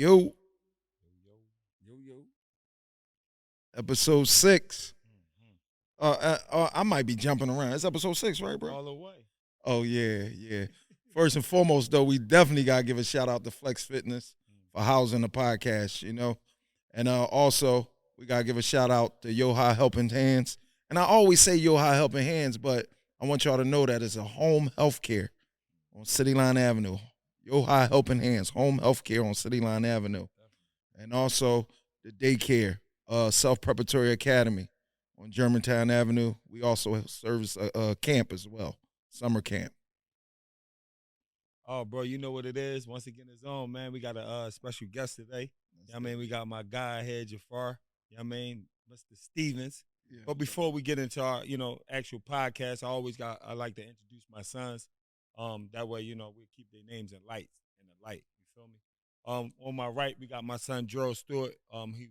Yo, Yo, yo, yo. episode 6. I might be jumping around. It's episode 6, right, bro? All the way. Oh, yeah, yeah. First and foremost, though, we definitely got to give a shout out to Flex Fitness for housing the podcast, And also, we got to give a shout out to Yo High Helping Hands. And I always say Yo High Helping Hands, but I want y'all to know that it's a home health care on City Line Avenue. Yo High Helping Hands, home health care on City Line Avenue. And also the daycare, Self-Preparatory Academy on Germantown Avenue. We also service a camp as well, summer camp. Oh, bro, you know what it is. Once again, it's on, man. We got a special guest today. We got my guy here, Jafar. Mr. Stevens. Yeah. But before we get into our, actual podcast, I like to introduce my sons. That way, we keep their names in the light. You feel me? On my right, we got my son Gerald Stewart. He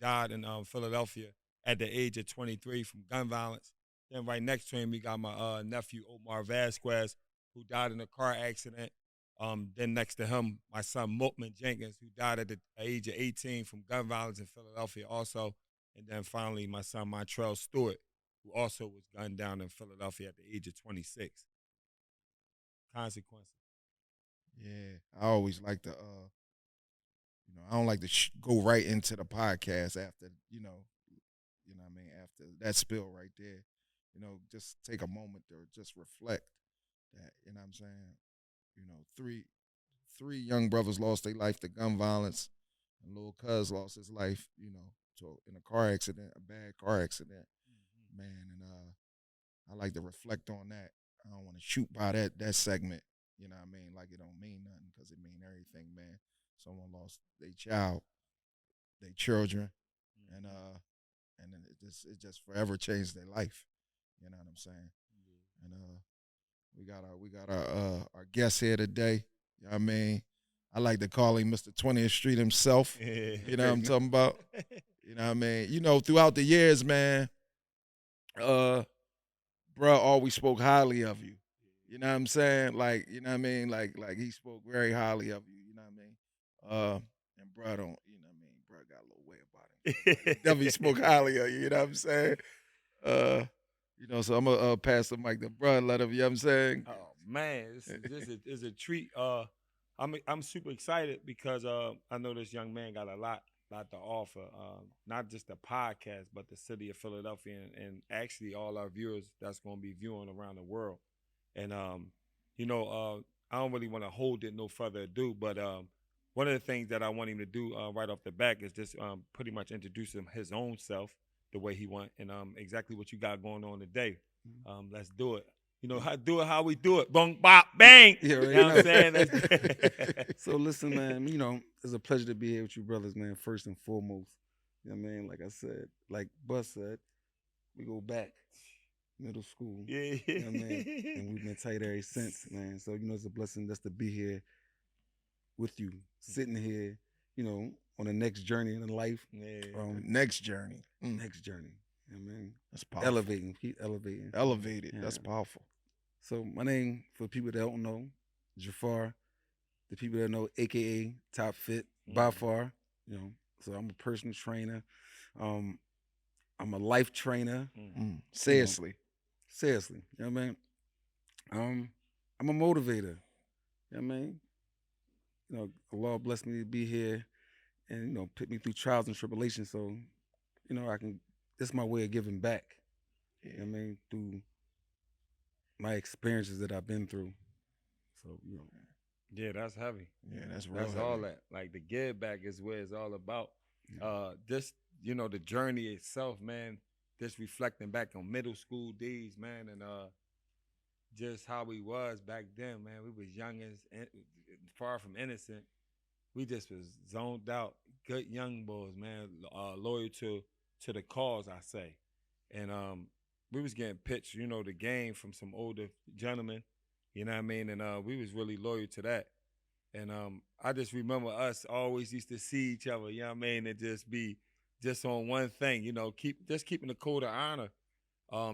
died in Philadelphia at the age of 23 from gun violence. Then right next to him, we got my nephew Omar Vasquez, who died in a car accident. Then next to him, my son Mootman Jenkins, who died at the age of 18 from gun violence in Philadelphia also. And then finally, my son Montrell Stewart, who also was gunned down in Philadelphia at the age of 26. Consequences. Yeah, I always like to, I don't like to go right into the podcast after, what I mean, after that spill right there. Just take a moment to just reflect that, you know what I'm saying? Three young brothers lost their life to gun violence, and little cuz lost his life, to in a car accident, a bad car accident, man. And I like to reflect on that. I don't want to shoot by that segment, you know what I mean? Like it don't mean nothing because it mean everything, man. Someone lost their child, their children, and it just forever changed their life. You know what I'm saying? And we got our guest here today. You know what I mean? I like to call him Mr. 20th Street himself. You know what I'm talking about? You know what I mean? Throughout the years, man, bruh always spoke highly of you. You know what I'm saying? Like, you know what I mean? Like he spoke very highly of you, you know what I mean? And bruh don't, you know what I mean? Bruh got a little way about him. He definitely spoke highly of you know what I'm saying? So I'm gonna pass the mic to bruh and let him, you know what I'm saying? Oh man, this is a treat. I'm super excited because I know this young man got a lot to offer. Not just the podcast, but the city of Philadelphia and actually all our viewers that's going to be viewing around the world. And I don't really want to hold it no further ado, but one of the things that I want him to do right off the back is just pretty much introduce him his own self the way he want and exactly what you got going on today. Let's do it. How we do it. Bong, bop, bang. Yeah, right. You know what I'm saying? So listen, man, it's a pleasure to be here with you brothers, man, first and foremost. You know what I mean? Like I said, like Bus said, we go back middle school. Yeah. You know what I mean? And we've been tight ever since, man. So, it's a blessing just to be here with you, sitting here, on the next journey in life. Yeah. Next journey. Next journey. You know what I mean? That's powerful. Elevating. Keep elevating. Elevated. Yeah. That's powerful. So my name, for people that don't know, Jafar. The people that know, AKA Top Fit, by far. So I'm a personal trainer. I'm a life trainer. Seriously. Seriously. You know what I mean? I'm a motivator. You know what I mean? Allah blessed me to be here and, put me through trials and tribulations. So, this is my way of giving back. You know what I mean? Through my experiences that I've been through. So, Yeah, that's heavy. Yeah, that's real That's heavy. all that. Like the give back is where it's all about. The journey itself, man, just reflecting back on middle school days, man, and just how we was back then, man. We was young and far from innocent. We just was zoned out. Good young boys, man, loyal to the cause, I say. And we was getting pitched, the game from some older gentlemen, you know what I mean? And we was really loyal to that. And I just remember us always used to see each other, you know what I mean, and just be just on one thing, keeping the code of honor.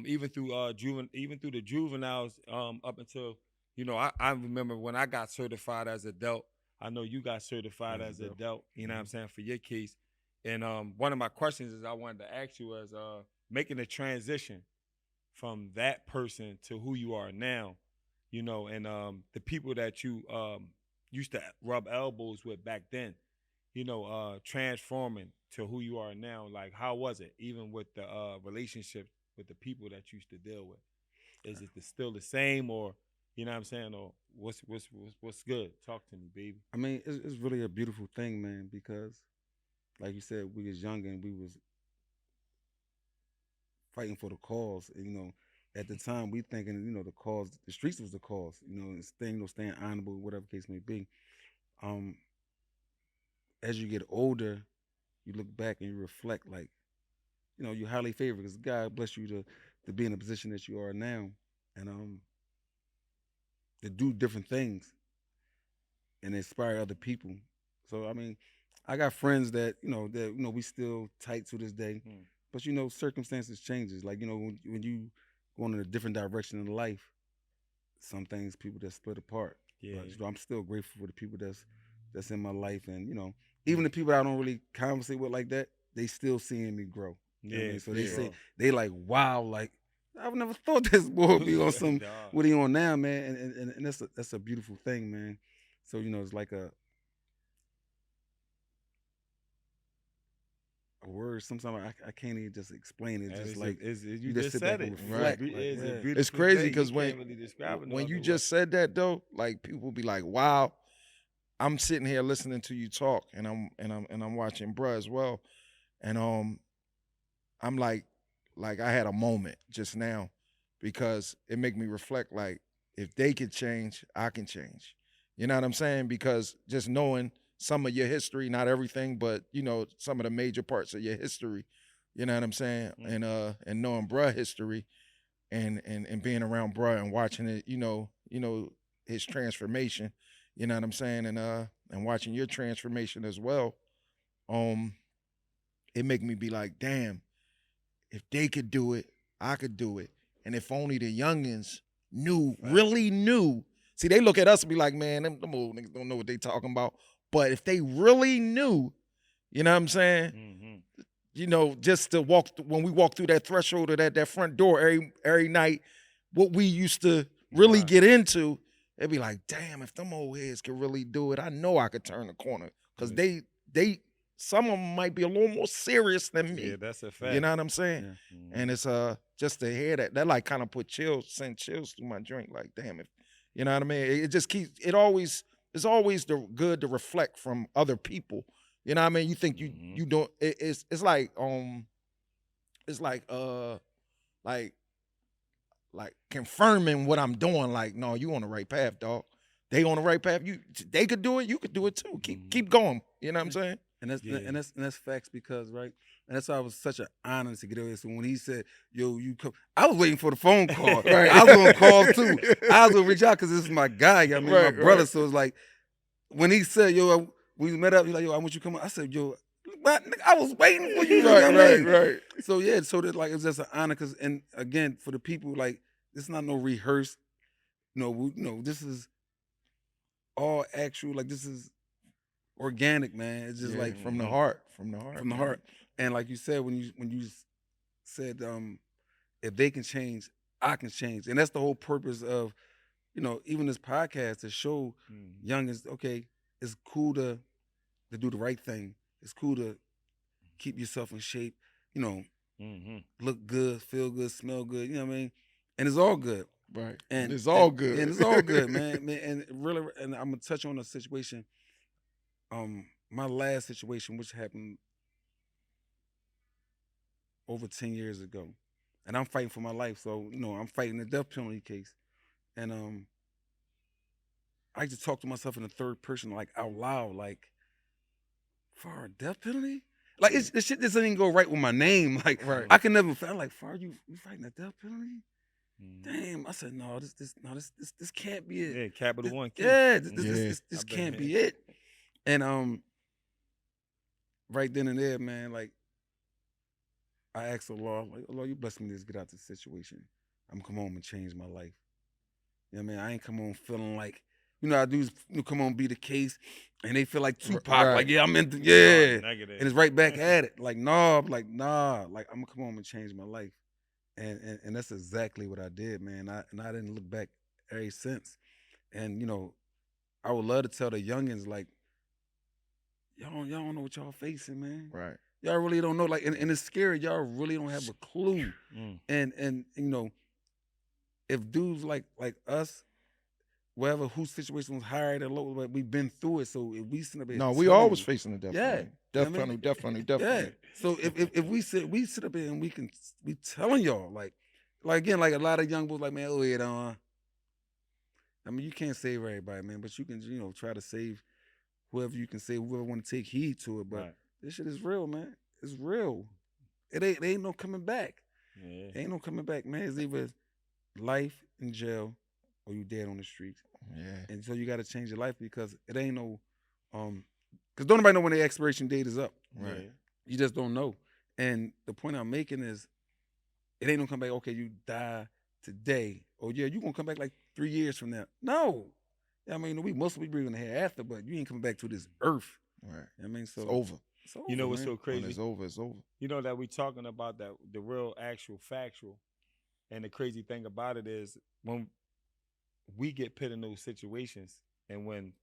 Even through the juveniles, up until, I remember when I got certified as adult, I know you got certified As as a a adult. adult, you know what I'm saying, for your case. And one of my questions is I wanted to ask you was making a transition from that person to who you are now, you know, and the people that you used to rub elbows with back then, you know, transforming to who you are now. Like, how was it, even with the relationships with the people that you used to deal with? Is it still the same, or you know what I'm saying, or what's good? Talk to me, baby. I mean, it's really a beautiful thing, man, because like you said, we was young and we was fighting for the cause. And, at the time we thinking, the cause, the streets was the cause, and staying honorable, whatever case may be. Um, as you get older, you look back and you reflect, like, you're highly favored because God bless you to be in the position that you are now, and to do different things and inspire other people. So I mean, I got friends that we still tight to this day, Mm. but circumstances changes. Like when you going in a different direction in life, some things people that split apart. Yeah. But I'm still grateful for the people that's in my life, and even the people I don't really conversate with like that, they still seeing me grow. You know what I Yeah, mean? So for they sure. say they like, wow, like I've never thought this boy would be on some Dog. what he on now, man, and that's a beautiful thing, man. So it's like a word. Sometimes I can't even just explain it. And Just like you you just just sit back said and it. Right. reflect. Like, It's a yeah, It's beautiful crazy thing. You because can't really describe it no when you other way. just said that though, like people be like, "Wow." I'm sitting here listening to you talk, and I'm watching bruh as well, and I'm like I had a moment just now because it make me reflect like if they could change, I can change. You know what I'm saying? Because just knowing some of your history, not everything, but some of the major parts of your history, you know what I'm saying? Mm. And knowing bruh history and being around bruh and watching it, his transformation, you know what I'm saying? And watching your transformation as well, um, it make me be like, damn, if they could do it, I could do it. And if only the youngins knew, really knew. See, they look at us and be like, man, them old niggas don't know what they talking about. But if they really knew, you know what I'm saying? Mm-hmm. Just to when we walk through that threshold of that front door every night, what we used to really Right. get into, it'd be like, damn, if them old heads could really do it, I know I could turn the corner. Cause Mm. they some of them might be a little more serious than Yeah, me. that's a You fact. know what I'm saying? yeah. Mhm. And it's just to hear that like kind of sent chills through my drink. Like, damn, if you know what I mean? It just keeps it's always good to reflect from other people. You know what I mean? You think Mhm. you don't it's like like confirming what I'm doing. Like, no, you on the right path, dog. They on the right path. They could do it. You could do it too. Mhm. Keep going. You know what I'm saying? And that's Yeah. and that's facts because right, and that's why it was such an honor to get over here. So when he said, "Yo, you come," I was waiting for the phone call. Right. I was gonna call too. I was gonna reach out because this is my guy. I mean, my Right, brother. right. So it's like when he said, "Yo, we met up," he's like, "Yo, I want you to come." I said, "Yo, nigga, I was waiting for you." You know Right, what I right, mean? right. So yeah, so that like it's just an honor because, and again, for the people, like it's not no rehearsed. This is all actual. Like this is organic, man. It's just Yeah, like from the Mhm. heart. From the heart, from the man. heart. And like you said, when you said if they can change, I can change. And that's the whole purpose of, even this podcast to show Mhm. youngins, okay, it's cool to do the right thing. It's cool to keep yourself in shape, you know, Mhm. look good, feel good, smell good, you know what I mean? And it's all good. Right. And And it's and, all good. and it's all good, man. And really, and I'm gonna touch on a situation. My last situation, which happened over 10 years ago. And I'm fighting for my life. So, I'm fighting the death penalty case. And I just talk to myself in the third person, like out loud, like, for a death penalty? Like this shit doesn't even go right with my name. Like Right. I can never feel like, Far, you fighting a death penalty? Mhm. Damn. I said, no, this can't be it. Yeah, Capital This- One Q. yeah, Yeah. this I bet, can't man. be it. And right then and there, man, like I asked the Lord, like, "Oh, Lord, you bless me to get out this situation. I'm come home and change my life. You know what I mean? I ain't come home feeling like, You know how dudes come on be the case, and they feel like Tupac, Right. like yeah, I'm into Oh, yeah, negative. and it's right back at it. Like nah, like I'm gonna come home and change my life, and that's exactly what I did, man. I didn't look back ever since, and I would love to tell the youngins like y'all don't know what y'all facing, man. Right. Y'all really don't know, like, and it's scary. Y'all really don't have a clue, and if dudes like us, whatever whose situation was higher than low, but we've been through it. So if we sit up here, No, we telling always you, facing the death yeah, penalty. you know Death what I mean? penalty, death penalty, death Yeah. penalty. So if we sit up here and we telling y'all like again, like a lot of young boys like, man, oh yeah, I mean, you can't save everybody, man, but you can try to save whoever you can save, whoever want to take heed to it. But Right. this shit is real, man. It's real. It ain't no coming back. Yeah. Ain't no coming back, man. It's either life in jail or you dead on the streets. Yeah. And so you got to change your life because it ain't no, because don't nobody know when the expiration date is up. Right. Yeah. You just don't know. And the point I'm making is, it ain't no come back. Okay, you die today. Oh yeah, you gonna come back like 3 years from now? No. I mean, we mostly be breathing the hair after, but you ain't coming back to this earth. Right. I mean, so It's over. It's over, You know what's man. so When crazy? it's over, it's over. You know that we talking about that the real actual factual, and the crazy thing about it is when we get put in those situations, and when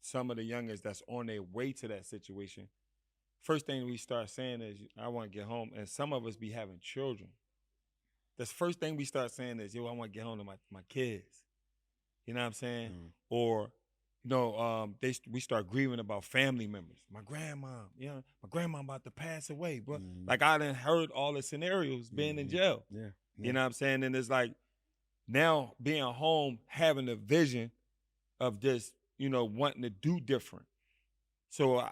some of the youngers that's on their way to that situation, first thing we start saying is, I want to get home. And some of us be having children. That's the first thing we start saying is, yo, I want to get home to my kids. You know what I'm saying? Or, we start grieving about family members. My grandma, my grandma about to pass away, bro. Like I done heard all the scenarios being in jail. Yeah. You know what I'm saying? And it's like now being home, having a vision of just, wanting to do different. So,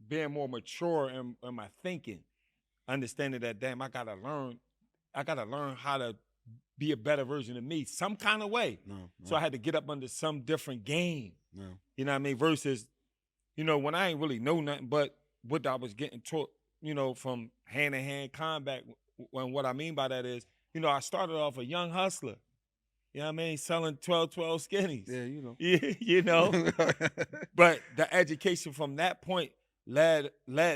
being more mature in my thinking, understanding that, damn, I gotta learn how to be a better version of me some kind of way. No. So I had to get up under some different game. No. You know what I mean? Versus, when I ain't really know nothing but what I was getting taught, from hand-to-hand combat. And what I mean by that is, I started off a young hustler. You know what I mean? Selling 12 skinnies. Yeah, you know. You know? But the education from that point led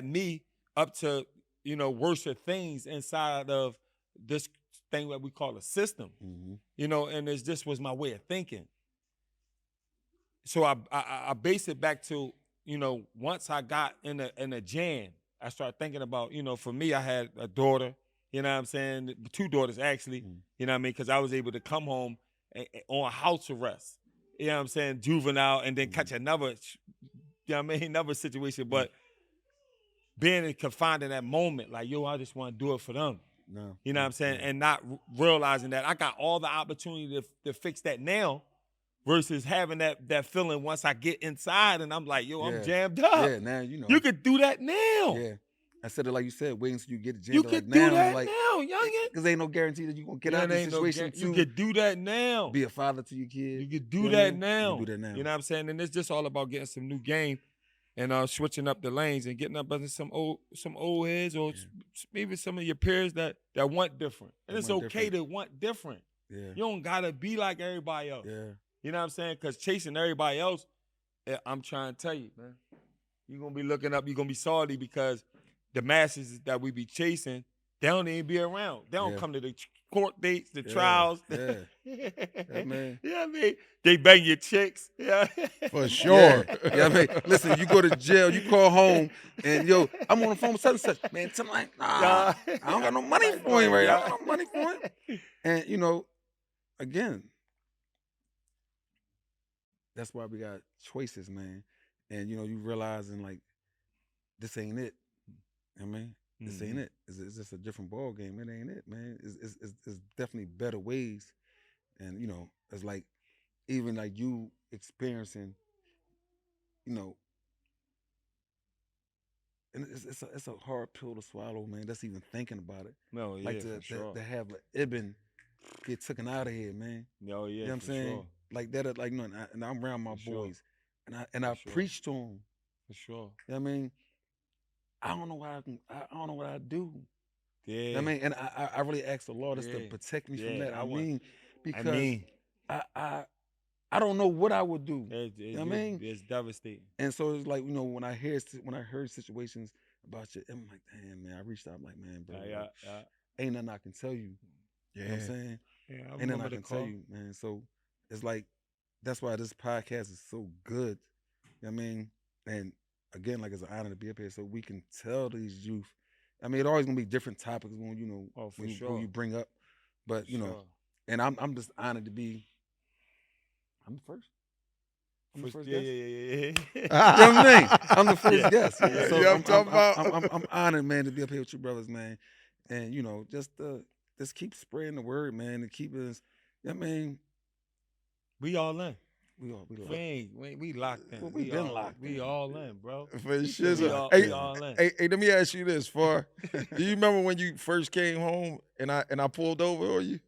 me up to, worse things inside of this thing that we call a system. And this was my way of thinking. So I base it back to, once I got in a jam, I started thinking about, for me, I had a daughter, you know what I'm saying? 2 daughters actually, you know what I mean? Because I was able to come home on house arrest, you know what I'm saying? Juvenile, and then catch another, you know what I mean? Another situation. But being confined in that moment, like, yo, I just want to do it for them. No. You know what I'm saying? And not realizing that I got all the opportunity to fix that now versus having that feeling once I get inside and I'm like, yo, I'm jammed up. Yeah, now you know. You could do that now. Yeah. I said it like you said, wait until you get it jammed. You like could now, do that like, now, youngin'. Because ain't no guarantee that you're going to get out of the situation You could do that now. Be a father to your kid. You could do that now. You do that now. You know what I'm saying? And it's just all about getting some new game and switching up the lanes and getting up under some old heads or maybe some of your peers that want different. And it's okay to want different. Yeah. You don't gotta be like everybody else. Yeah. You know what I'm saying? Because chasing everybody else, I'm trying to tell you, man, you're gonna be looking up, you're gonna be salty because the masses that we be chasing, they don't even be around. They don't come to the court dates, the trials. Yeah. Yeah, man. You know what I mean? They bang your chicks. Yeah. For sure. Yeah, I mean, listen, you go to jail, you call home, and yo, I'm on the phone with such and such. Man, tonight, I don't got no money for him right now. I don't got no money for him. And, again, that's why we got choices, man. And, you realizing, like, this ain't it. I mean, this ain't it. It's just a different ball game. It ain't it, man. It's definitely better ways. And, it's like, even like you experiencing, and it's a hard pill to swallow, man. That's even thinking about it. No, yeah, like for sure. to have an Ibn get taken out of here, man. No, yeah, you know what I'm saying? Sure. Like that, like and I'm around my for boys, and I preach to them. For sure. You know what I mean? I don't know what I don't know what I do. Yeah. You know what I mean, and I really ask the Lord to protect me from that. Because I don't know what I would do. You know what I mean? It's devastating. And so it's like, when I heard situations about you, I'm like, damn, man, I reached out. I'm like, man, bro, Yeah, like, yeah, ain't nothing I can tell you. You know what I'm Yeah. saying? yeah. I Ain't nothing remember I the can tell call. you, man. So it's like, that's why this podcast is so good. You know what I mean? And again, like, it's an honor to be up here so we can tell these youth. I mean, it's always gonna be different topics when Oh, for when sure. you bring up, but For sure. and I'm just honored to be. I'm the first. I'm the first Yeah, guest. yeah, yeah, yeah. You know what I mean? I'm the first Yeah. guest. Yeah, So Yeah, I'm I'm talking about. I'm honored, man, to be up here with you brothers, man. And just keep spreading the word, man, and keep us. I mean, We all in. we locked. We locked in. Well, we been locked We in. all in, bro. For You feel me? shizzle. We Hey, all in. hey, let me ask you this, Far. Do you remember when you first came home and I pulled over on you?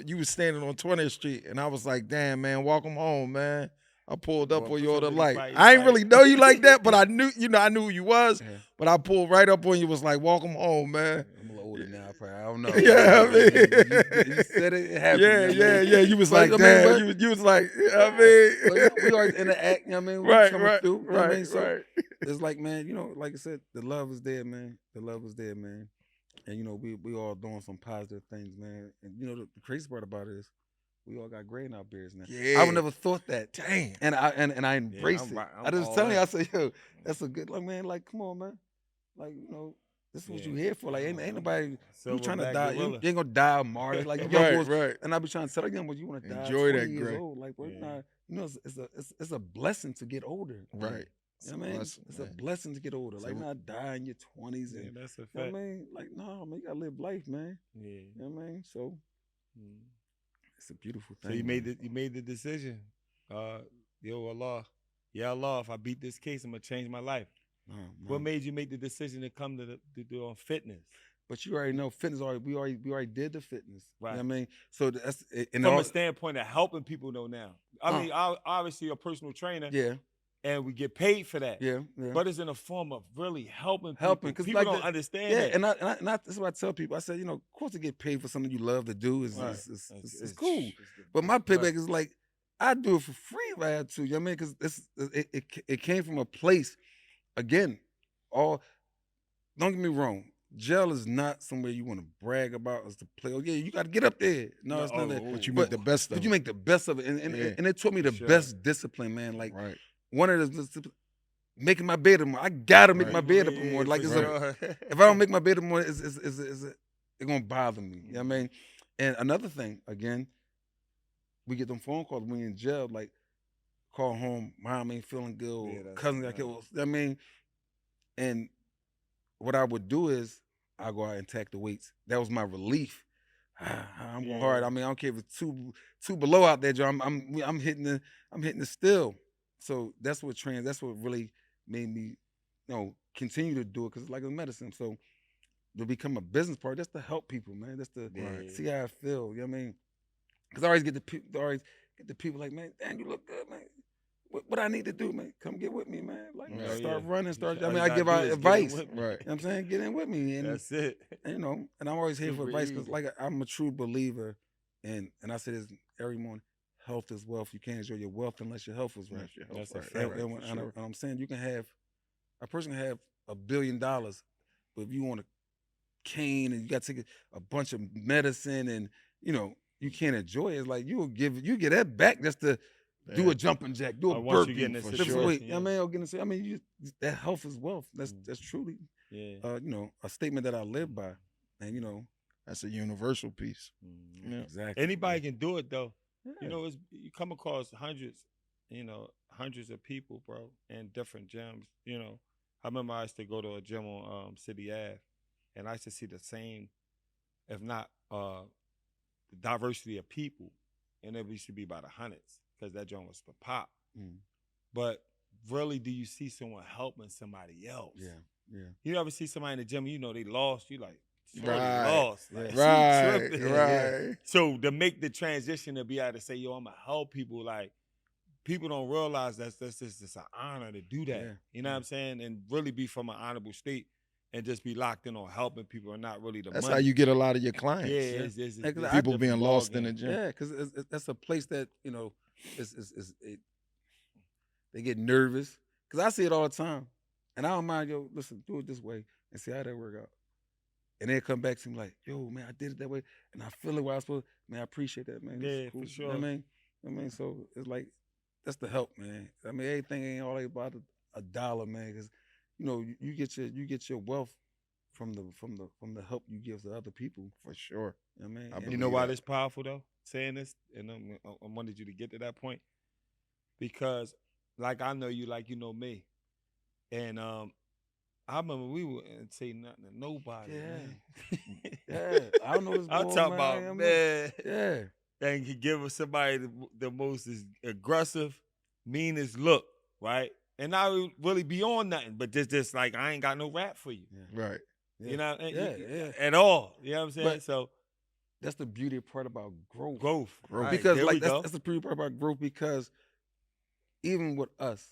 You was standing on 20th Street, and I was like, damn, man, welcome home, man. I pulled up Boy, on for you on some the reason, light. probably- I ain't probably- really know you like that, but I knew who you was. Yeah. But I pulled right up on you, was like, welcome home, man. I'm a little older now, probably. I don't know. Yeah, I mean- But you said it happened. Yeah, you know what I mean? yeah. You was But, like, I mean, damn. but- You was like, I But, mean. we always interact, you know what I mean? We Right, coming right, through, you know what I mean? right, So right. it's like, man, like I said, the love is there, man. The love is there, man. And we all doing some positive things, man. And the crazy part about it is we all got gray in our beards now. Yeah. I would never thought that. Damn. And I embrace I'm it. right- I'm I just all telling you, in. I say, yo, that's a good, like, man, like, come on, man. Like, this is what Yeah. you here for. Like, ain't nobody, you trying to Silverback die. You gorilla. ain't gonna die of martyr. Like, young Right, boys, right. and I be trying to tell young boys, you want to die Enjoy 20 that years gray. old. Like, we're Yeah. not, it's a blessing to get older. Right. You know what I mean? Blessing, It's a man. blessing to get older. It's Like, a- not die in your 20s. Yeah, And, that's a you know fact. what I mean? Like, no, man, you gotta live life, man. Yeah. You know what I mean? So, Mm. it's a beautiful thing. So you man. made the decision. Yo, Allah. Yeah, Allah, if I beat this case, I'm gonna change my life. No, What man. made you make the decision to come to do on fitness? But you already know fitness. We already did the fitness. You know Right. what I mean? So that's and From all, a standpoint of helping people though now. I mean, obviously you're a personal trainer yeah, and we get paid for that. yeah. But it's in a form of really helping people. Helping, 'cause People like don't the- understand yeah, that. and that's what I tell people. I said, of course, to get paid for something you love to do is Right. it's cool. But my payback is like I do it for free if I had to. You know what I mean? Because it came from a place. Again, don't get me wrong. Jail is not somewhere you want to brag about as to play. Oh yeah, you got to get up there. No, it's not that. But you But- make the best of But you it. make the best of it, and Yeah. and it taught me the Sure. best discipline, man. Like Right. one of the making my bed in the morning. I gotta make Right. my bed up in the morning. Like if I don't make my bed in the morning, it's gonna bother me. You know what I mean? And another thing, again, we get them phone calls when you're in jail, like call home, mom ain't feeling good, or Yeah, that's- cousin got killed. You know what I mean? And what I would do is I go out and tack the weights. That was my relief. I'm going hard. I mean, I don't care if it's two below out there, Joe. I'm hitting the still. So that's what really made me, continue to do it because it's like a medicine. So to become a business partner, that's to help people, man. That's to Yeah. see how I feel. You know what I mean? Because I always get the people like, man, damn, you look good, man. What I need to do, man? Come get with me, man. Like Oh, start yeah. running, start. All I you mean, I gotta give do out is get in advice. with me. Right. You know what I'm saying? Get in with me, and That's it. and I'm always here for Super advice because easy. like I'm a true believer, and I say this every morning: health is wealth. You can't enjoy your wealth unless your health is right. Unless your health That's a right, fact. right, And for sure. I'm saying you can have a person can have $1 billion, but if you want a cane and you got to take a bunch of medicine and you can't enjoy it, it's like you get that back just to do Yeah. a jumping jack, do a Once you burpee, get in this lift some situation, weight. You know what I yeah. mean, or get in, I mean, that health is wealth. That's truly, Yeah. a statement that I live by, and That's a universal piece. Mhm. Yeah. exactly. Anybody can do it though. Yeah. You come across hundreds of people, bro, in different gyms. I remember I used to go to a gym on City Ave, and I used to see the same, if not the diversity of people, and it used to be by the hundreds because that joint was for pop. Mm. But really, do you see someone helping somebody else? Yeah. You ever see somebody in the gym, they lost, you like, shorty Right. lost. Like, she Right. tripping. Right. So to make the transition to be able to say, yo, I'm gonna help people, like people don't realize that's just an honor to do that. Yeah. You know what I'm saying? And really be from an honorable state and just be locked in on helping people and not really the That's money. how you get a lot of your clients. Yeah, it's Like, a People different being lost ballgame. in the gym. Yeah, because that's a place that they get nervous because I see it all the time, and I don't mind. Yo, listen, do it this way and see how that work out. And they come back to me like, yo, man, I did it that way, and I feel it where I was supposed. Man, I appreciate that, man. It's Yeah, cool. for You know what sure. I mean, so it's like that's the help, man. I mean, everything ain't all about a dollar, man. Because you get your wealth from the help you give to other people. For sure. You know what I mean? I And You know believe why that. this powerful though? Saying this, and I wanted you to get to that point because, like I know you, like you know me, and I remember we wouldn't say nothing to nobody, man. yeah, I don't know this I'm boy, talking man. about I mean, man, yeah, and he give somebody the most aggressive, meanest look, right? And I would really be on nothing, but just like I ain't got no rap for you, yeah, Right. yeah, you know, yeah. at all. You know what I'm saying? But So that's the beauty part about growth. growth, Growth. right? Because There we like go. that's the pretty part about growth because even with us,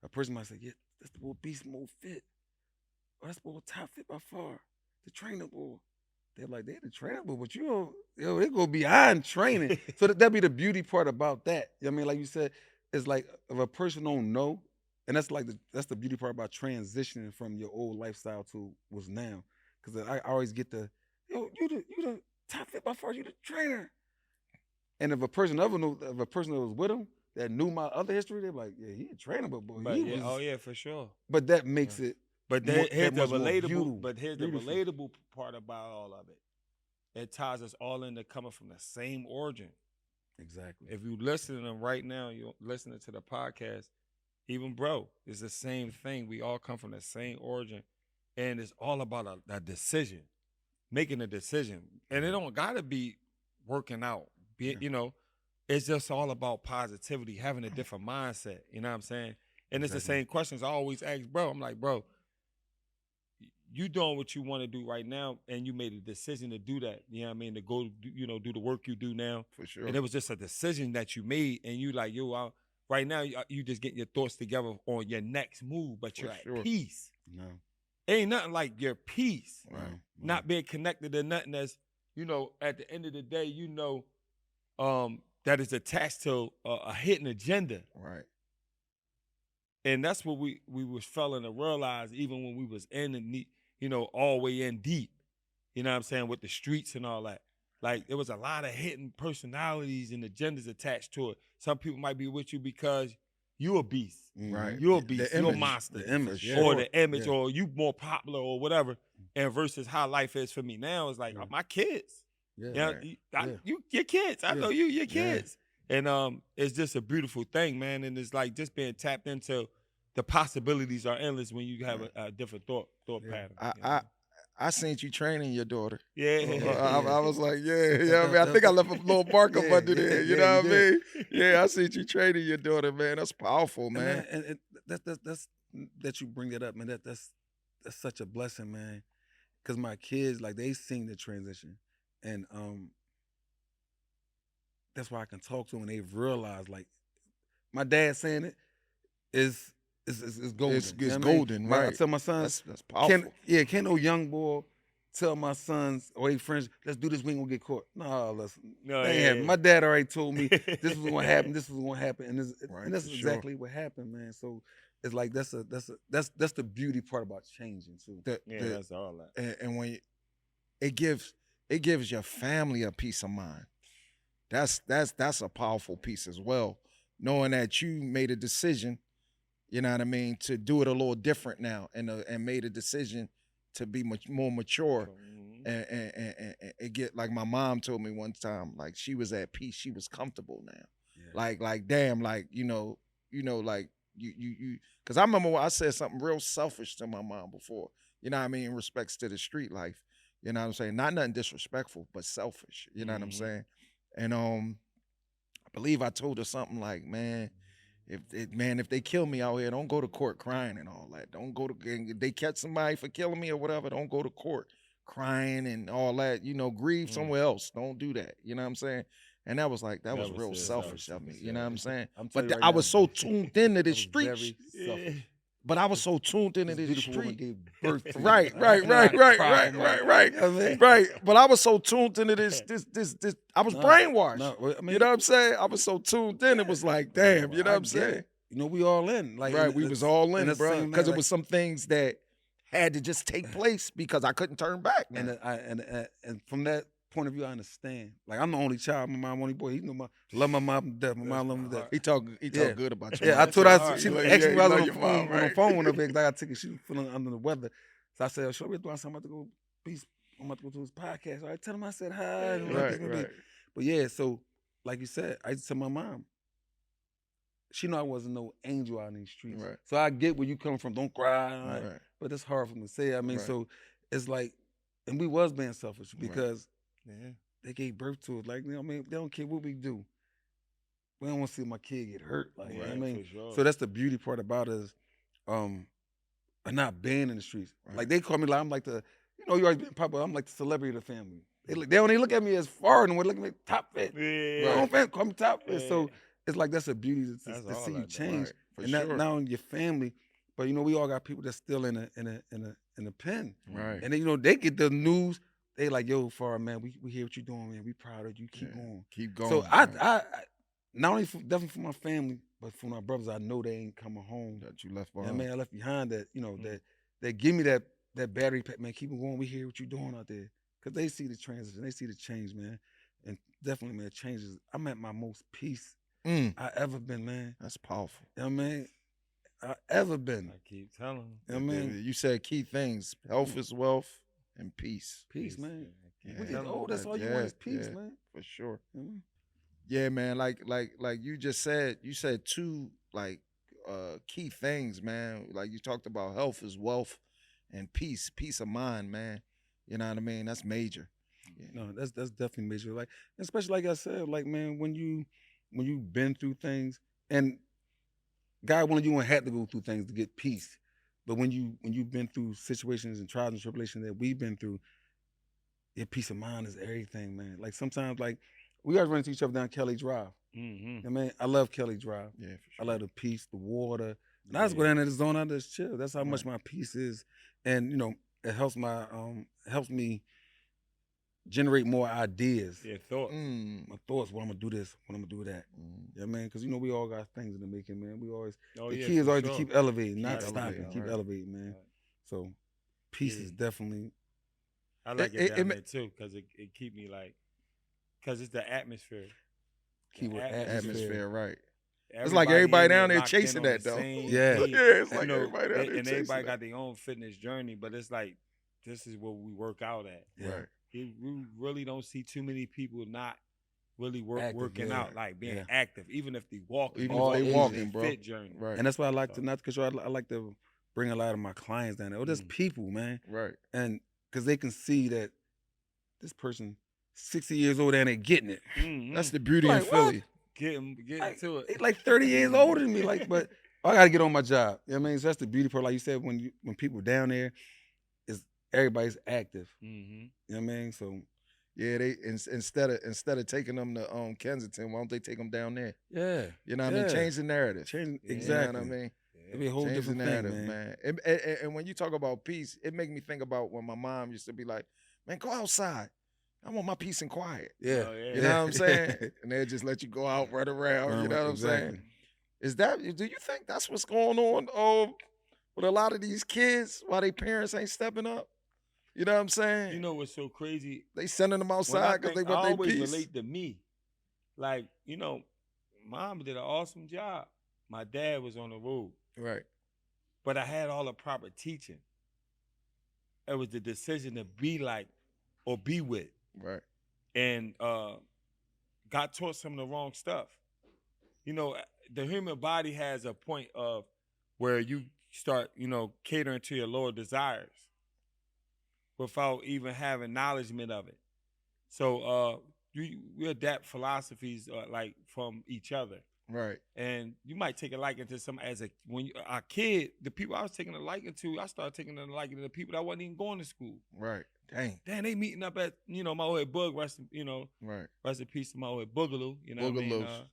a person might say, "Yeah, that's the boy beast mode fit. Oh, that's the boy top fit by far. The trainer boy." They're like, "They the trainer boy, but you don't, yo, they go beyond training." So that be the beauty part about that. You know what I mean, like you said, it's like if a person don't know, and that's like that's the beauty part about transitioning from your old lifestyle to what's now. Because I always get the, yo, you the top fit by far, you the trainer. And if a person ever knew, if a person that was with him that knew my other history, they're like, yeah, he a trainer, but boy, But he yeah, oh was. yeah, for sure. But that Yeah. makes it But more, here's that the much more relatable. beautiful. But here's Beautiful. the relatable part about all of it. It ties us all into coming from the same origin. Exactly. If you listen to them right now, you're listening to the podcast. Even bro, it's the same thing. We all come from the same origin, and it's all about a decision, making a decision, and it don't gotta be working out. Yeah. You know, it's just all about positivity, having a different mindset. You know what I'm saying? And it's the Exactly. same questions I always ask, bro. I'm like, bro, you doing what you want to do right now, and you made a decision to do that. You know what I mean? To go, do the work you do now. For sure. And it was just a decision that you made, and you like, right now you just getting your thoughts together on your next move, but you're For at sure. peace. No. Ain't nothing like your peace, No. not being connected to nothing that's, at the end of the day, that is attached to a hidden agenda. Right. And that's what we was failing to realize even when we was in the all the way in deep. You know what I'm saying, with the streets and all that. Like there was a lot of hidden personalities and agendas attached to it. Some people might be with you because you a beast. Right. You're a The beast. You're a image. monster. The image, For yeah. Or sure. the image, Yeah. or you more popular or whatever. And versus how life is for me now is like Yeah. my kids. Yeah. You know, Right. your kids. I Yeah. know you, your Yeah. kids. And it's just a beautiful thing, man. And it's like just being tapped into the possibilities are endless when you have a different thought Yeah. pattern. I seen you training your daughter. Yeah. I was like, yeah, That- I mean, I that- think I left a little mark up Yeah, under there. You yeah, know you what I mean? did. Yeah, I seen you training your daughter, man. That's powerful, And man. and that's that you bring that up, man. That's such a blessing, man. Cause my kids, like they seen the transition, and that's why I can talk to them, and they've realized, like my dad saying it is golden. It's You know what I mean? golden, I right? tell my sons, That's powerful. can no young boy tell my sons or their friends, let's do this, we ain't gonna get caught. No, listen. No, That ain't yeah, happen. yeah. My dad already told me this was gonna happen, this was gonna happen, and, Right, and that's for sure. exactly what happened, man. So it's like that's the beauty part about changing too. Yeah, that's all that. And when it gives your family a peace of mind. That's a powerful piece as well. Knowing that you made a decision, you know what I mean, to do it a little different now, and made a decision to be much more mature. And it get like my mom told me one time, like she was at peace, she was comfortable now. Yeah. Like damn, like like you because I remember when I said something real selfish to my mom before, you know what I mean, in respects to the street life. You know what I'm saying? Not nothing disrespectful, but selfish. You know what I'm saying? And I believe I told her something like, man, if they kill me out here, don't go to court crying and all that. Don't go to if they catch somebody for killing me or whatever, don't go to court crying and all that. Grieve somewhere else. Don't do that. You know what I'm saying? And that was like that was real selfish of me. You know what I'm saying? I'm But telling you right I now, was so tuned into the that was streets. very selfish. but I was so tuned into This this beautiful woman street. gave birth to you. Right. You know, I cry for my- Right. You know what I mean? Right. But I was so tuned into this. I was brainwashed. No, I mean, You know what I'm saying? I was so tuned in. It was like, damn. You know what I'm get saying? it. You know, we all in. Like, Right. and We it's- was all in, and that's the bro. same Because thing, it was some things that had to just take place because I couldn't turn back. and and from that point of view, I understand. Like, I'm the only child. My mom, only boy. You know, love my mom to death. My mom love me to death. He talk Yeah. good about you. Yeah, I That's told your her. heart. She You asked love- me you while I love was your on mom, the right? phone with her because I got tickets. She was feeling under the weather. So I said, "Should we doing something? I'm about to go. Peace. I'm about to go to his podcast." All right, tell him I said hi. And Right. Right. But yeah, so like you said, I used to tell my mom. She know I wasn't no angel out in these streets. Right. So I get where you come from. Don't cry. Right. But it's hard for me to say. I mean, Right. so it's like, and we was being selfish because Yeah. they gave birth to us. Like, you know what I mean? They don't care what we do. We don't want to see my kid get hurt. Like, you know what I mean? for sure. So that's the beauty part about us, not being in the streets. Right. Like, they call me like, I'm like the, you know, you always been popular. I'm like the celebrity of the family. They don't even look at me as foreign. They look at me top fit. Yeah. My own family call me top fit. Yeah. So it's like, that's a beauty to That's see all you I do. change. Right. For And sure. not only your family, but, you know, we all got people that's still in a pen. Right. And then, you know, they get the news. They like, yo, Far, man, we hear what you're doing, man. We proud of you. Keep Yeah. going. Keep going. So right. I not only definitely for my family, but for my brothers, I know they ain't coming home. that you left Yeah, behind. man, I left behind that, you know, Mm. that give me that battery pack, man. Keep it going. We hear what you're doing out there. Cause they see the transition, they see the change, man. And definitely, man, changes. I'm at my most peace I ever been, man. That's powerful. You know what I mean? I ever been. I keep telling them. You know what I mean? You said key things: health is wealth and peace. Peace, man. Yeah. We get old, that's all you Yeah, want is peace, yeah. man. For sure. You know what I mean? Yeah, man. Like you just said. You said two key things, man. Like you talked about health is wealth and peace of mind, man. You know what I mean? That's major. Yeah. No, that's definitely major. Like, especially like I said, like, man, when you've been through things, and God wanted you and had to go through things to get peace. But when you've been through situations and trials and tribulations that we've been through, your peace of mind is everything, man. Like sometimes, like we always run into each other down Kelly Drive. Mm-hmm. I mean, I love Kelly Drive. Yeah, for I sure. love the peace, the water. And I just go down there, the zone, I just chill. That's how much my peace is, and you know, it helps helps me generate more ideas. Yeah, thoughts. My thoughts, what I'm gonna do this, what I'm gonna do that. Yeah, man, because you know we all got things in the making, man. We always Oh, the yeah, key is for always sure. to keep elevating, Keep not elevating, stopping, keep right. elevating, man. Right. So peace Yeah. is definitely I like it, it down ma- there too, cause it keep me like, cause it's the atmosphere. keyword Atmosphere, right? Everybody everybody in down there locked in chasing on that, the though. same Yeah. page. Yeah, it's like You know, everybody down there and chasing everybody that. got their own fitness journey, but it's like this is what we work out at. Yeah. Right. We really don't see too many people not really Active, working yeah. out, like being Yeah. active, even if they walking. Even if they it's walking, a bro. fit journey. Right. and that's why I like to not because I like to bring a lot of my clients down there. Oh, there's people, man. Right. And because they can see that this person 60 years old and they're getting it. Mhm. That's the beauty Like, in Philly. Get Like, to it. they like 30 years older than me. Like, but I gotta get on my job. You know what I mean? So that's the beauty part. Like you said, when people down there, is everybody's active. Mm-hmm. You know what I mean? So Yeah, they instead of taking them to Kensington, why don't they take them down there? yeah, You know what I mean? Yeah. Change the narrative. change You exactly. know what I mean? It'd be a whole Change the different narrative, thing, man. And when you talk about peace, it make me think about when my mom used to be like, "Man, go outside. I want my peace and quiet." Yeah, Oh, yeah. You know what I'm saying? And they just let you go out, run around. You know what I'm saying? Do you think that's what's going on with a lot of these kids? Why their parents ain't stepping up? You know what I'm saying? You know what's so crazy? They sending them When I outside because they think- want I their always peace. relate to me. Like, you know, mom did an awesome job. My dad was on the road, Right. but I had all the proper teaching. It was the decision to be like or be with, Right. and got taught some of the wrong stuff. You know, the human body has a point of where you start, you know, catering to your lower desires without even having acknowledgement of it. So we adapt philosophies like from each other, Right. and you might take a liking to some as a kid. The people I was taking a liking to, I started taking a liking to the people that wasn't even going to school. Right. Dang. Damn, they meeting up at my old Bug, rest in peace to my old Boogaloo. You know what I mean? Boogaloos.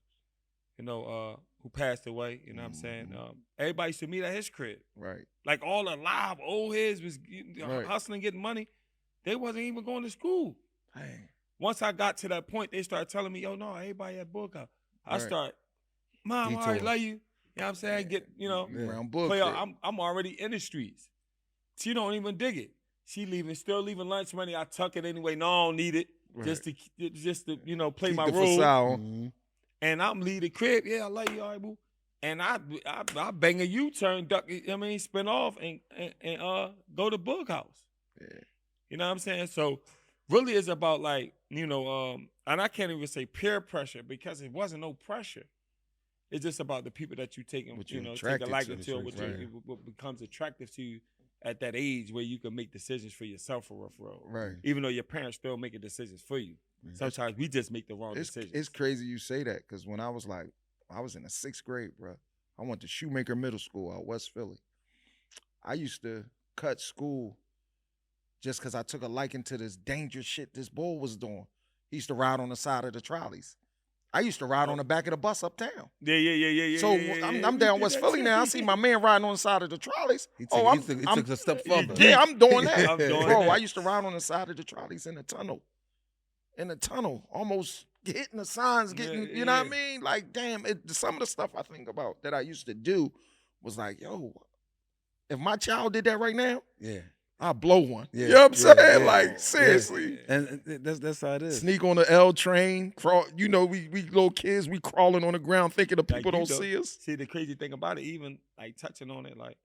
who passed away. You know what I'm saying? Everybody used to meet at his crib. Right. Like all the live old heads was Right. hustling, getting money. They wasn't even going to school. Dang. Once I got to that point, they started telling me, yo, no, everybody at book out. I Right. start, Mom, I already Detour. love you. You know what I'm saying? Get, Around book. play out. I'm already in the streets. She don't even dig it. She still leaving lunch money. I tuck it anyway. No, I don't need it. Right. Just to play Keep my the role. facade. Mm-hmm. And I'm leave the crib. Yeah, I love you, all right, boo. And I bang a U-turn, duck. Spin off and go to Book House. Yeah. You know what I'm saying? So really, it's about like and I can't even say peer pressure because it wasn't no pressure. It's just about the people that you take and What you take a attracted liking to, to, what right. what becomes attractive to you at that age where you can make decisions for yourself for real. Right. Even though your parents still making decisions for you. Sometimes we just make the wrong decisions. It's crazy you say that because when I was in the 6th grade, bro. I went to Shoemaker Middle School out West Philly. I used to cut school just because I took a liking to this dangerous shit this boy was doing. He used to ride on the side of the trolleys. I used to ride on the back of the bus uptown. Yeah. So I'm down West Philly now. I see my man riding on the side of the trolleys. He took a step further. Yeah, I'm doing that. I'm doing Bro, that. I used to ride on the side of the trolleys in the tunnel, almost hitting the signs, you know what I mean? Like, damn, some of the stuff I think about that I used to do was like, yo, if my child did that right now, Yeah. I'll blow one. Yeah. You know what I'm saying? Yeah. Like, seriously. And that's how it is. Sneak on the L train, crawl. We little kids, we crawling on the ground thinking the people don't see us. See, the crazy thing about it, even like touching on it, like,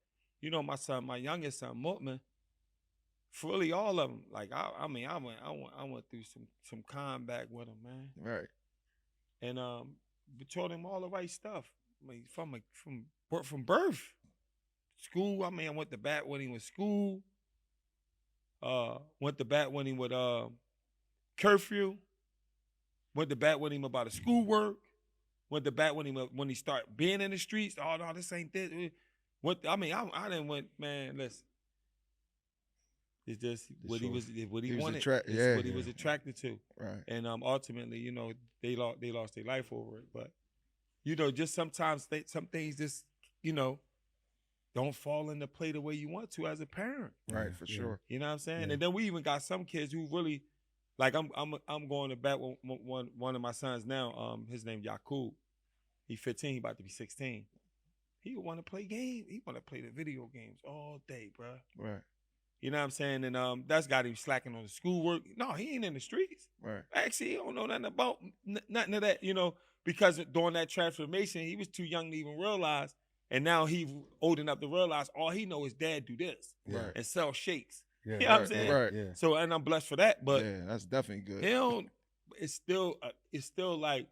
my youngest son, Mutman, fully all of them. Like, I went through some combat with him, man. Right. And we taught him all the right stuff. I mean, from birth. School, I went to bat with him with school. Went to bat with him with curfew. Went to bat with him about his schoolwork. Went to bat with him when he started being in the streets. Oh no, this ain't this. I didn't went, man. Listen, it's just what he wanted. It's what he was attracted to. Right. And ultimately, they lost their life over it. But just sometimes some things just don't fall into play the way you want to as a parent. Right, for sure. You know what I'm saying? Yeah. And then we even got some kids who really, like I'm going to bat with one of my sons now. His name Yakub. He 15. He about to be 16. He want to play games. He want to play the video games all day, bro. Right. You know what I'm saying? And that's got him slacking on the schoolwork. No, he ain't in the streets. Right. Actually, he don't know nothing about nothing of that. Because during that transformation, he was too young to even realize. And now he old enough to realize all he know is dad do this Right. and sell shakes. Yeah. You know what I'm saying? Right. Yeah. So, and I'm blessed for that. But yeah, that's definitely good. he don't. It's still like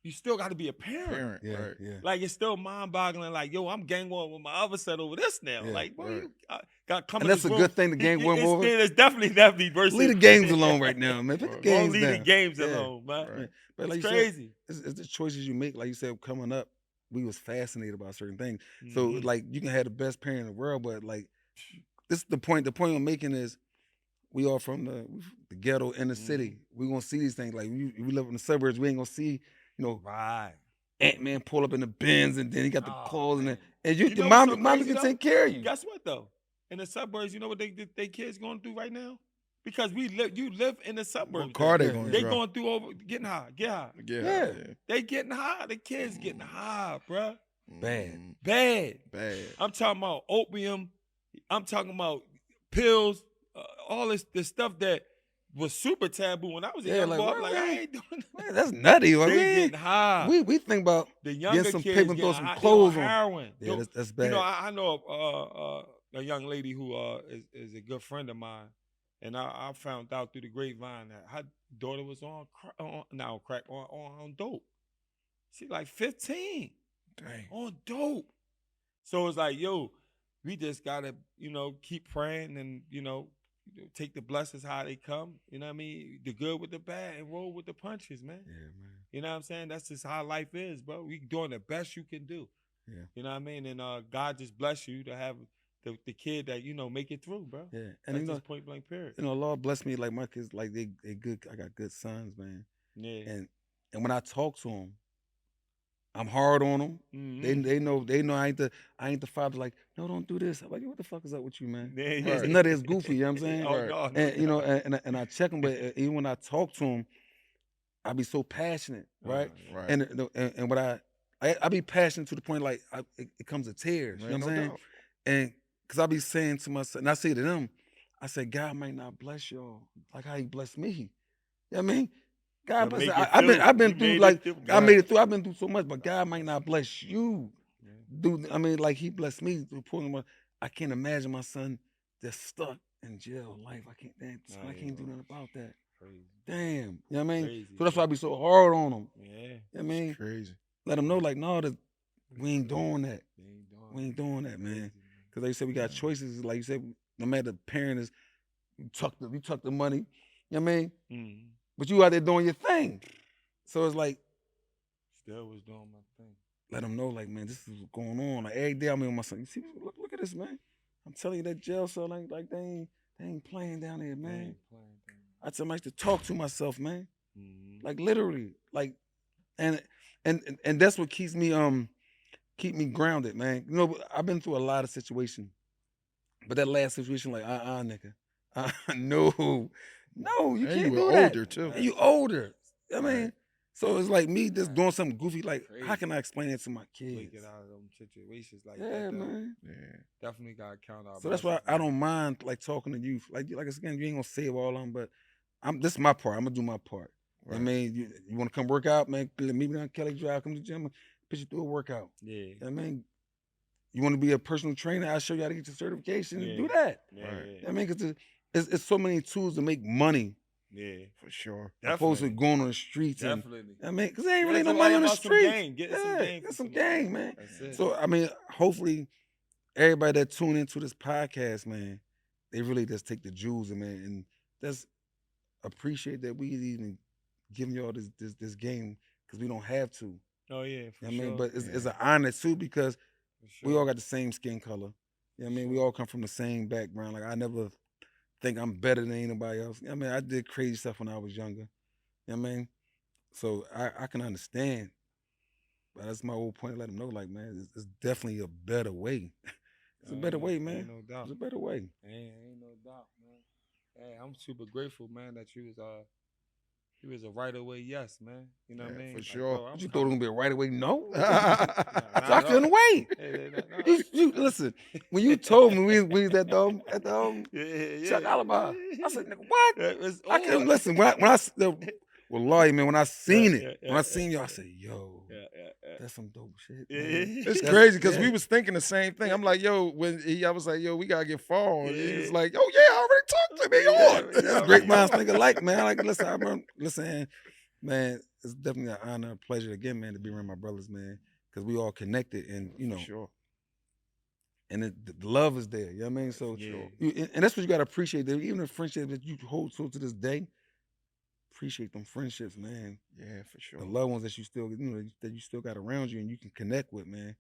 you still got to be a parent. Yeah. Right. Yeah. Like it's still mind-boggling. Like, yo, I'm gang going with my other set over this now. Yeah, like, boy, right. you got coming. And that's a good thing. The gang went over. It's definitely versus. Leave the games alone right now, man. Put the games Don't leave down. the games Yeah. alone, man. Right. But like It's you crazy. said, it's the choices you make. Like you said, coming up, we was fascinated about certain things. So Mhm. like you can have the best parent in the world, but like this is the point. The point I'm making is we are from the ghetto in the city. We gonna see these things. Like we live in the suburbs, we ain't gonna see, Right. Ant-Man pull up in the Benz and then he got the Oh, clothes man. and You your know mommy what's so crazy, can though? take care of you. Guess what though? In the suburbs, you know what they kids going through right now? Because you live in the suburbs. What car they Yeah. going to They drive? going through getting high, get high. Yeah. They getting high. The kids getting high, bruh. Bad. Bad. Bad. I'm talking about opium. I'm talking about pills. All this stuff that was super taboo when I was a young like, boy. what, I'm like, man? I ain't doing that. Man, that's nutty. Like, They man, getting high. we think about The younger get some kids paper and getting throw some high. clothes They on. heroin. Yeah, that's bad. I know a young lady who is a good friend of mine, and I found out through the grapevine that her daughter was on dope. She like 15 Dang. on dope. So it's like, yo, we just gotta, keep praying and take the blessings how they come. You know what I mean? The good with the bad and roll with the punches, man. Yeah, man. You know what I'm saying? That's just how life is, bro. We doing the best you can do. Yeah. You know what I mean? And God just bless you to have the kid that make it through, bro. Yeah. And That's just point blank period. Lord bless me, like my kids, like they good. I got good sons, man. Yeah. And when I talk to them, I'm hard on them. Mm-hmm. They know I ain't the father. Like, no, don't do this. I'm like, what the fuck is up with you, man? Yeah, It's Right. nutty, it's goofy. You know what I'm saying? Oh Right. no, no And you know, doubt. and I check them, but even when I talk to them, I be so passionate, right? Yeah. Right. And what I be passionate to the point like it comes to tears. You know Ain't what I'm no saying? doubt. And because I be saying to myself, and I say to them, I say, God might not bless y'all like how He blessed me. You know what I mean? God But bless. make it I've through. been You through made like it through. I made Right. it through. I've been through so much, but God God might bless not bless you. you. Dude, I mean, like He blessed me through pulling my. I can't imagine my son just stuck in jail life. I can't. Damn, son, Nah, I yeah, can't do bro. nothing about that. Crazy. Damn, you know what I mean? Crazy, So that's why bro. I be so hard on him. Yeah. You know what I It's mean? crazy. Let them know, like, no, that we ain't Crazy. doing that. They ain't doing We ain't that. doing that, man. Crazy, Because like you said, we got choices. Like you said, no matter the parent is, you tuck the money. You know what I mean? Mm-hmm. But you out there doing your thing. So it's like, Still was doing my thing. let them know, like, man, this is what's going on. Like every day I'm with my son. You see, look at this, man. I'm telling you that jail cell ain't like they ain't playing down there, They man. ain't playing. I tell them I used to talk to myself, man. Mm-hmm. Like literally. Like and that's what keeps me keep me grounded, man. You know, I've been through a lot of situations. But that last situation, like, nigga. No. No, you And you can't were do that. older too. And you older. I mean, Right. so it's like me just Right. doing something goofy. Like, how Crazy. can I explain it to my We kids? get out of them situations like Yeah, that, though. man. Yeah. Definitely gotta count our So that's why blessings, I man. don't mind like talking to you. Like I said, again, you ain't gonna save all of them, but this is my part. I'm gonna do my part. I Right. mean, you want to come work out, man? Meet me down Kelly Drive. Come to the gym, put you through a workout. Yeah. I mean, you want to be a personal trainer? I'll show you how to get your certification and do Yeah. that. Yeah. Right. I mean, because it's so many tools to make money Yeah. For sure. opposed to Definitely. going on the streets and Definitely. I mean, because there ain't Yeah, really it's no all money on the about some streets. game. Getting Yeah, some game get for some some money. game, man. That's it. So I mean, hopefully everybody that tune into this podcast, man, they really just take the jewels and man, and just appreciate that we even giving y'all this game because we don't have to. Oh yeah, for I sure. mean, but it's Yeah. an honor too because For sure. we all got the same skin color. You know what I mean? We Sure. all come from the same background. Like I never think I'm better than anybody else. I mean, I did crazy stuff when I was younger. You know what I mean? So I can understand. But that's my whole point. Let them know, like, man, it's definitely a better way. It's a better way, man. Ain't no doubt. It's a better way. Ain't no doubt, man. Hey, I'm super grateful, man, that you was a right away yes, man. You know what I Yeah, mean? for Like, sure. bro, I'm What you thought it was gonna be a right away? No. Nah, So I not at couldn't all. wait. Hey, nah. You listen. When you told me we was at the Yeah. Chuck Alabama, I said, nigga, what? Yeah, it's I couldn't on. listen. Well, Lord, man, when I seen it, when I Yeah. seen you, I said, yo, Yeah. that's some dope shit, Yeah. man. It's That's- crazy because yeah. we was thinking the same thing. I'm like, yo, I was like, yo, we gotta get far on. He was Yeah. like, oh yeah, I already talked to me on. It's great minds think alike, man. Like, listen, man, it's definitely an honor, a pleasure again, man, to be around my brothers, man, because we all connected, and you know, For sure. and the love is there. You know what I mean? So, Yeah. and that's what you gotta appreciate. That even the friendship that you hold so to this day, appreciate them friendships, man. Yeah, for sure. The loved ones that you still, that you still got around you, and you can connect with, man.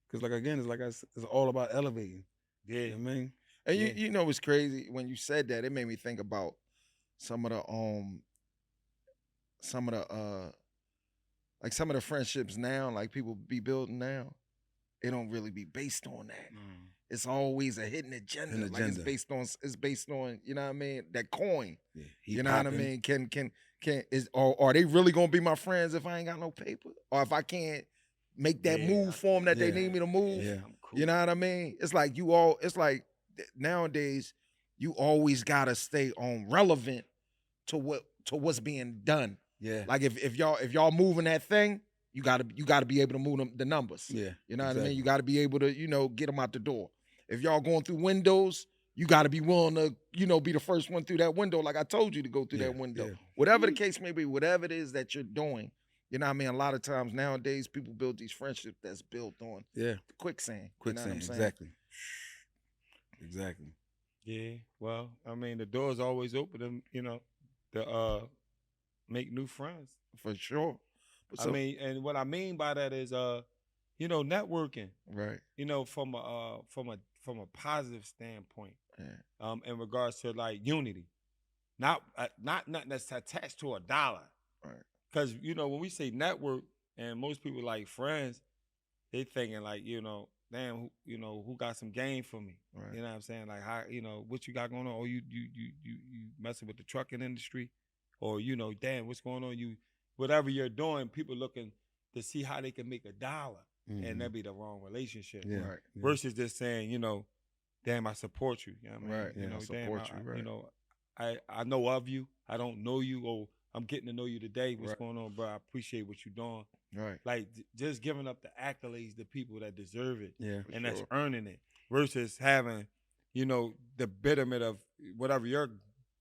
Because like again, it's like it's all about elevating. Yeah. You know what I mean? And Yeah. you know what's crazy when you said that, it made me think about some of the some of the like some of the friendships now, like people be building now, it don't really be based on that. It's always a hidden agenda. Hidden Like agenda. it's based on, you know what I mean, that coin. Yeah, You know what I mean? Are they really gonna be my friends if I ain't got no paper? Or if I can't make that Yeah, move for them that they yeah, need me to move? yeah. I'm cool. You know what I mean? It's like nowadays you always gotta stay on relevant to what's being done. Yeah. Like if y'all moving that thing, you gotta be able to move the numbers. Yeah. You know what I exactly. mean? You gotta be able to, get them out the door. If y'all going through windows, you gotta be willing to, be the first one through that window, like I told you to go through Yeah, that window. yeah. Whatever the case may be, whatever it is that you're doing, you know what I mean? A lot of times nowadays people build these friendships that's built on Yeah. quicksand. Quicksand. You know what I'm saying? Exactly. Exactly. Yeah. Well, I mean, the door's always open to make new friends. For sure. But I mean, and what I mean by that is networking. right. From a positive standpoint. Yeah. In regards to like unity, not nothing that's attached to a dollar. Right. Because when we say network, And most people like friends, they thinking like, damn, who got some game for me? Right. You know what I'm saying? Like, how, what you got going on? Or you messing with the trucking industry, or damn, what's going on? Whatever you're doing, people looking to see how they can make $1, and that be the wrong relationship. Yeah. Right. Yeah. Versus just saying, damn, I support you. You know what I mean? Right. I support you. Right. I know of you. I don't know you, or I'm getting to know you today. What's Right. going on, bro? I appreciate what you're doing. Right. Like just giving up the accolades to people that deserve it, Yeah. and sure. that's earning it, versus having, the betterment of whatever you're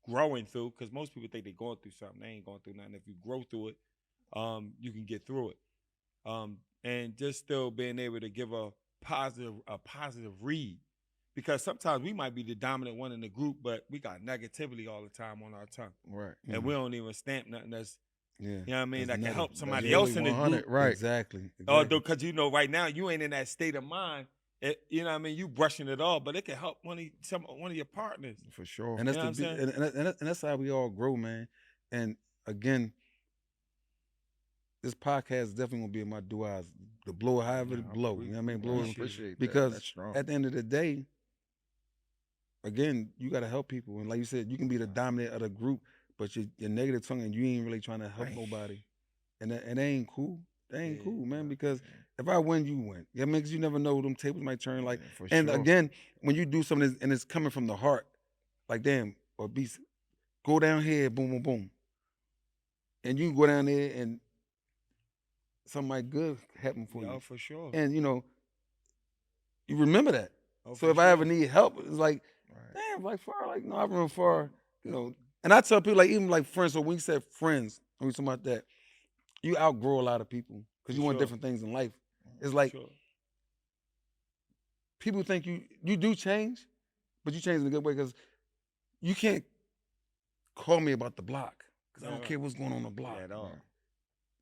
growing through. Because most people think they're going through something. They ain't going through nothing. If you grow through it, you can get through it. And just still being able to give a positive read. Because sometimes we might be the dominant one in the group, but we got negativity all the time on our tongue. Right. And we don't even stamp nothing that's, Yeah. you know what I mean, That's that can help negative. somebody That's else really in the 100, group. right. Exactly. Although, because right now you ain't in that state of mind. You know what I mean? You brushing it off, but it can help one of your partners. For sure. And that's You know what I'm saying? and that's how we all grow, man. And again, this podcast is definitely gonna be in my due eyes. The blow, however it blow. You know what I mean? Blow I it. appreciate that. Because That's strong. at the end of the day, again, you gotta help people. And like you said, you can be the dominant of the group, but you're negative tongue and you ain't really trying to help nobody. And that ain't cool. That ain't cool, man. Because if I win, you win. Yeah, because you never know, them tables might turn. Like, for and sure. again, when you do something and it's coming from the heart, like damn, or beast, go down here, boom, boom, boom. And you go down there and something like good happen for you. Oh, for sure. And you remember that. Oh, So for if I sure. ever need help, it's like, damn, like far, like no, I remember far, And I tell people, like even like friends. So when you said friends, when we talking about that, you outgrow a lot of people because you want different things in life. It's like people think you do change, but you change in a good way because you can't call me about the block because I don't care what's going on the block at all.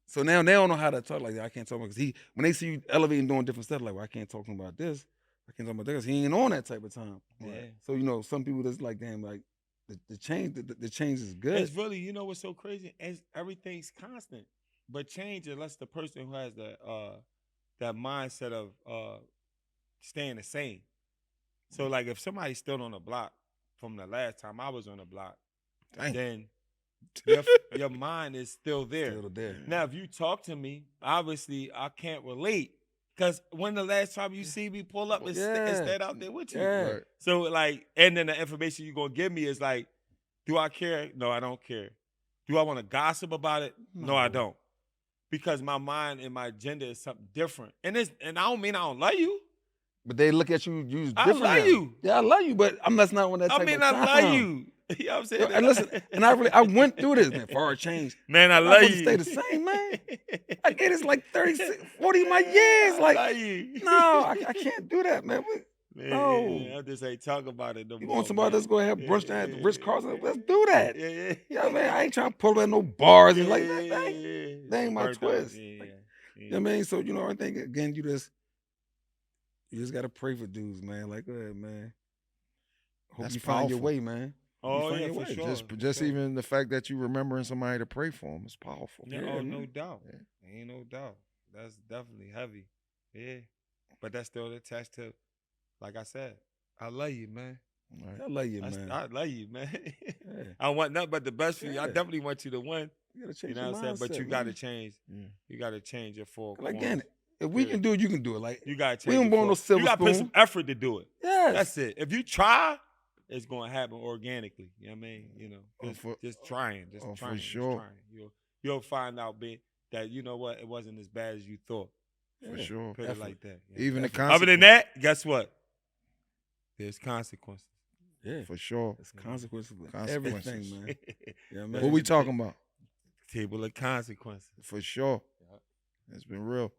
So now they don't know how to talk like that. I can't talk about because when they see you elevating, doing different stuff, like, well, I can't talk to him about this. I can't talk about that because he ain't on that type of time. Yeah. So some people just like, damn, like the change is good. It's really, what's so crazy? Everything's constant, but change unless the person who has that mindset of staying the same. So like if somebody's still on the block from the last time I was on the block, then your mind is still there. Still there. Now, if you talk to me, obviously I can't relate because when the last time you see me pull up and stand out there with you. Yeah. Right. So like, and then the information you're gonna give me is like, do I care? No, I don't care. Do I want to gossip about it? No, I don't. Because my mind and my agenda is something different. And I don't mean I don't love you. But they look at you different. I love now. you. Yeah, I love you, but I'm not on that type I mean, of time. I love you. You know what I'm saying? And listen, and I went through this, man. Far change. Man, I I'm love supposed you. to stay the same, man. I get it's like 36, 40 of my years. Like, I love you. no, I can't do that, man. No. I just ain't talk about it no You more. want somebody that's going to have brunch down at the Ritz Carlton? Let's do do that. Yeah, yeah. You know what I mean? I ain't trying to pull up at no bars and like that. That ain't my Burnt out. twist. Yeah. You know what I mean? So, I think, again, you just got to pray for dudes, man. Like, go ahead, man. Hope That's you find your powerful. way, man. Oh, find yeah, your for way. sure. Just even the fact that you remembering somebody to pray for them is powerful. Yeah, Yeah, no man. doubt. Yeah. Ain't no doubt. That's definitely heavy. Yeah. But that's still attached to, like I said, I love you, man. Right. I love you, man. I love you, man. Yeah. I want nothing but the best for you. I Yeah. definitely want you to win. You got to change You know what I'm saying? your But you mindset, got to man. change. Yeah. You got to change your four Like, corners. again, if we can do it, you can do it. Like, You got to we change. don't want no silver You got to put spoon. some effort to do it. Yes. That's it. If you try, it's going to happen organically. You know what I mean? Just trying. Just for trying. sure. Just trying. You'll find out, that you know what? It wasn't as bad as you thought. For sure. Put it like that. Yeah. Even the Other than that, guess what? There's consequences. Yeah. For sure. It's consequences with Consequences. everything, man. Yeah, man. What we talking about? Table of consequences. For sure. Yeah. It's been real.